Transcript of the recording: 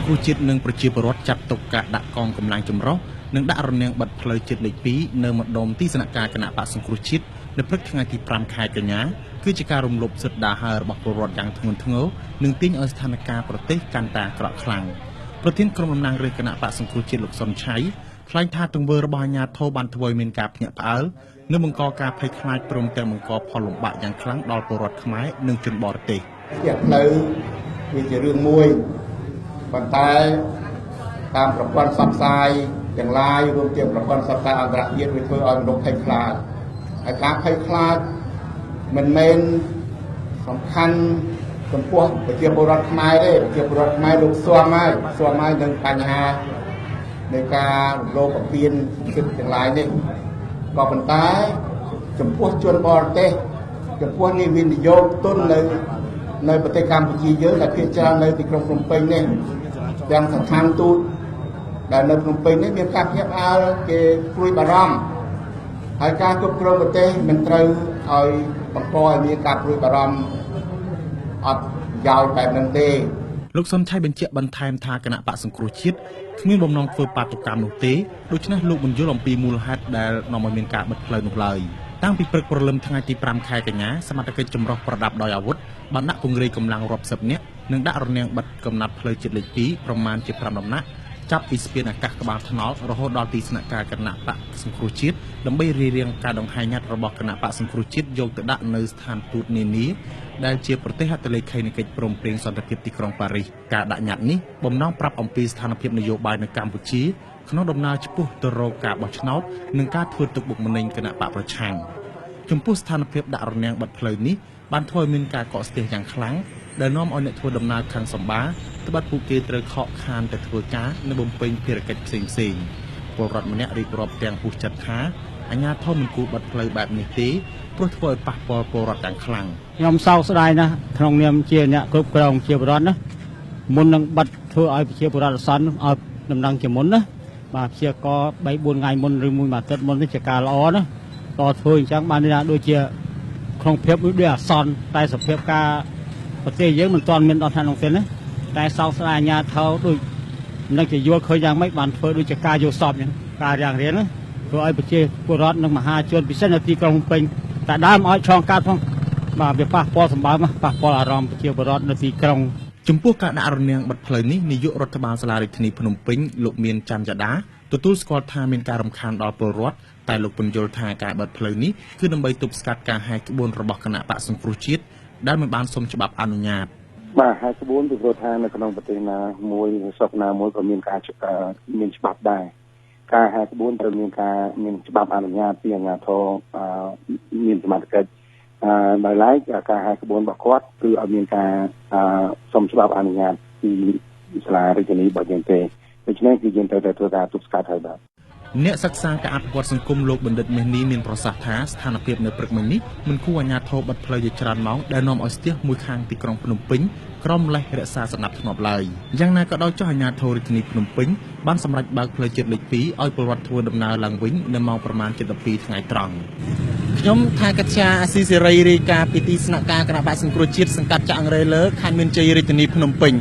ង្គ្រោះជាតិនិងប្រជាពលរដ្ឋចាត់ទុកការដាក់កងកម្លាំងចម្រុះនិងដាក់រនាំងបិទផ្លូវជាតិលេខ2នៅម្ដុំទីស្នាក់ការគណៈបក្សសង្គ្រោះជាតិនៅព្រឹកថ្ងៃទី5ខែកញ្ញាគឺជាការរំលោភសិទ្ធិដារហើររបស់ពលរដ្ឋយ៉ាងធ្ងន់ធ្ងរនិងទាញឲ្យស្ថានភាពប្រទេសកាន់តែអាក្រក់ខ្លាំងប្រធានក្រុមតំណាងរាជគណៈបក្សសង្គ្រោះជាតិលោកសុនឆៃថ្លែងថាទង្វើរបស់អាជ្ញាធរបានធ្វើឲ្យមានការភ្ញាក់ផ្អើលនិងបង្កការភ័យខ្លាចព្រមទាំងបង្កផលលំបាកយ៉ាងខ្លាំងដល់ពលរដ្ឋខ្មែរនិងជនបរទេសជាផ្លូវវាជារឿងមួយប៉ុន្តែតាមប្រព័ន្ធផ្សព្វផ្សាយទាំងឡាយរួមទាំងប្រព័ន្ធផ្សព្វផ្សាយអន្តរជាតិវាធ្វើឲ្យមនុស្សភ័យខ្លាចហើយការភ័យខ្លាចមិនមែនសំខាន់ចំពោះប្រជាពលរដ្ឋខ្មែរទេប្រជាពលរដ្ឋខ្មែរលោកស៊ាំហើយនឹងបញ្ហានៃការរំលោភបំពានសិទ្ធិទាំងឡាយនេះក៏ប៉ុន្តែចំពោះជនបរទេសចំពោះនេះវិនិយោគទុននៅប្រទេសកម្ពុជាយើងដែលភាគច្រើននៅទីក្រុងភ្នំពេញនេះទាំងស្ថានទូតដែលនៅភ្នំពេញនេះមានការភ្ញាក់ផ្អើលគេព្រួយបារម្ភហើយការគ្រប់គ្រងប្រទេសមិនត្រូវឲ្យបង្កឲ្យមានការព្រួយបារម្ភអត់ប្រយោជន៍បែបហ្នឹងទេលោកសុនឆៃបញ្ជាក់បន្ថែមថាគណៈបក្សសង្គ្រោះជាតិគ្មានបំណងធ្វើបាតុកម្មនោះទេដូច្នេះលោកមិនយល់អំពីមូលហេតុដែលនាំឲ្យមានការបិទផ្លូវនោះឡើយតាំងពីព្រឹកព្រលឹមថ្ងៃទី5ខែកញ្ញាសមត្ថកិច្ចចម្រុះប្រដាប់ដោយអាវុធបានដាក់ពង្រាយកម្លាំងរាប់សិបនាក់និងដាក់រនាំងបិទកំណត់ផ្លូវជាតិលេខ2ប្រមាណជា5ដំណាក់ចាប់ពីស្ពានអាកាសក្បាលថ្នល់រហូតដល់ទីស្នាក់ការគណៈបក្សសង្គ្រោះជាតិដើម្បីរារាំងការដង្ហែញត្តិរបស់គណៈបក្សសង្គ្រោះជាតិយកទៅដាក់នៅស្ថានទូតនានាដែលជាប្រទេសហត្ថលេខីនៃកិច្ចព្រមព្រៀងសន្តិភាពទីក្រុងប៉ារីសការដាក់ញត្តិនេះបំណងប្រាប់អំពីស្ថានភាពនយោបាយនៅកម្ពុជាក្នុងដំណើរឆ្ពោះទៅរកការបោះឆ្នោតនិងការធ្វើទុកបុកម្នេញគណៈបកប្រឆាំងចំពោះស្ថានភាពដាក់រនាំងបិទផ្លូវនេះបានធ្វើឲ្យមានការកកស្ទះយ៉ាងខ្លាំងដែលនាំឲ្យអ្នកធ្វើដំណើរខាងសម្បាត្បិតពួកគេត្រូវខកខានទៅធ្វើការនិងបំពេញភារកិច្ចផ្សេងពលរដ្ឋម្នាក់រៀបរាប់ទាំងពុះចិត្តថាអាជ្ញាធរមិនគួរបិទផ្លូវបែបនេះទេព្រោះធ្វើឲ្យប៉ះពាល់ពលរដ្ឋទាំងខ្លាំងខ្ញុំសោកស្ដាយណាស់ក្នុងនាមជាអ្នកគ្រប់គ្រងជាពលរដ្ឋណាមុននឹងបិទធ្វើឲ្យប្រជាពលរដ្ឋអសន្នឲ្យដំណឹងជាមុនណាបាទព្យាករ3 4ថ្ងៃមុនឬមួយអាទិត្យមុននេះជាការល្អណាតធ្វើអញ្ចឹងបានថាដូចជាក្នុងភាពដូចអាសន្នតែសភាពការប្រទេសយើងមិនទាន់មានដល់ឋាននោះទេណាតែសោកស្ដាយអាញាធរដូចនឹងជាយល់ឃើញយ៉ាងម៉េចបានធ្វើដូចជាការយកសពអញ្ចឹងការរាំងរៀនណាធ្វើឲ្យប្រជាពលរដ្ឋនិងមហាជនពិសេសនៅទីក្រុងភ្នំពេញតែដើមឲ្យឆ្លងកាត់ផងបាទវាប៉ះពាល់សម្បើមប៉ះពាល់អារម្មណ៍ប្រជាពលរដ្ឋនៅទីក្រុងចំពោះការដាក់រនាំងបិទផ្លូវនេះនាយករដ្ឋបាលសាលារាជធានីភ្នំពេញលោកមានច័ន្ទចដាទទួលស្គាល់ថាមានការរំខានដល់ពលរដ្ឋតែលោកពន្យល់ថាការបិទផ្លូវនេះគឺដើម្បីទប់ស្កាត់ការហែកក្បួនរបស់គណៈបក្សសង្គ្រោះជាតិដែលមិនបានសុំច្បាប់អនុញ្ញាតបាទហែកក្បួនពីព្រោះថានៅក្នុងប្រទេសណាមួយស្រុកណាមួយក៏មានការមានច្បាប់ដែរការហែកក្បួនត្រូវមានច្បាប់អនុញ្ញាតពីអាជ្ញាធរមានសមត្ថកិច្ចដោយឡែកការហែកក្បួនរបស់គាត់គឺអត់មានការសុំច្បាប់អនុញ្ញាតពីសាលារាជធានីរបស់យើងទេដូច្នេះគឺយើងត្រូវតែធ្វើការទប់ស្កាត់ហើយបាទអ្នកសិក្សាការអភិវឌ្ឍសង្គមលោកបណ្ឌិតមាសនេះមានប្រសាសន៍ថាស្ថានភាពនៅព្រឹកមិញនេះមិនគួរអាជ្ញាធរបិទផ្លូវជាច្រើនម៉ោងដែលនាំឲ្យស្ទះមួយខាងទីក្រុងភ្នំពេញក្រមលេះរក្សាសណ្ដាប់ធ្នាប់ឡើយយ៉ាងណាក៏ដោយចុះអាជ្ញាធររាជធានីភ្នំពេញបានសម្រេចបើកផ្លូវជាតិលេខ2ឲ្យពលរដ្ឋធ្វើដំណើរឡើងវិញនៅម៉ោងប្រមាណ7:12ថ្ងៃត្រង់ខ្ញុំថាកត្យាអាស៊ីសេរីរាយការណ៍ពីទីស្នាក់ការគណៈបក្សសង្គ្រោះជាតិសង្កាត់ចាក់អង្រេលើខេត្តមានជ័យរាជធានីភ្នំពេញ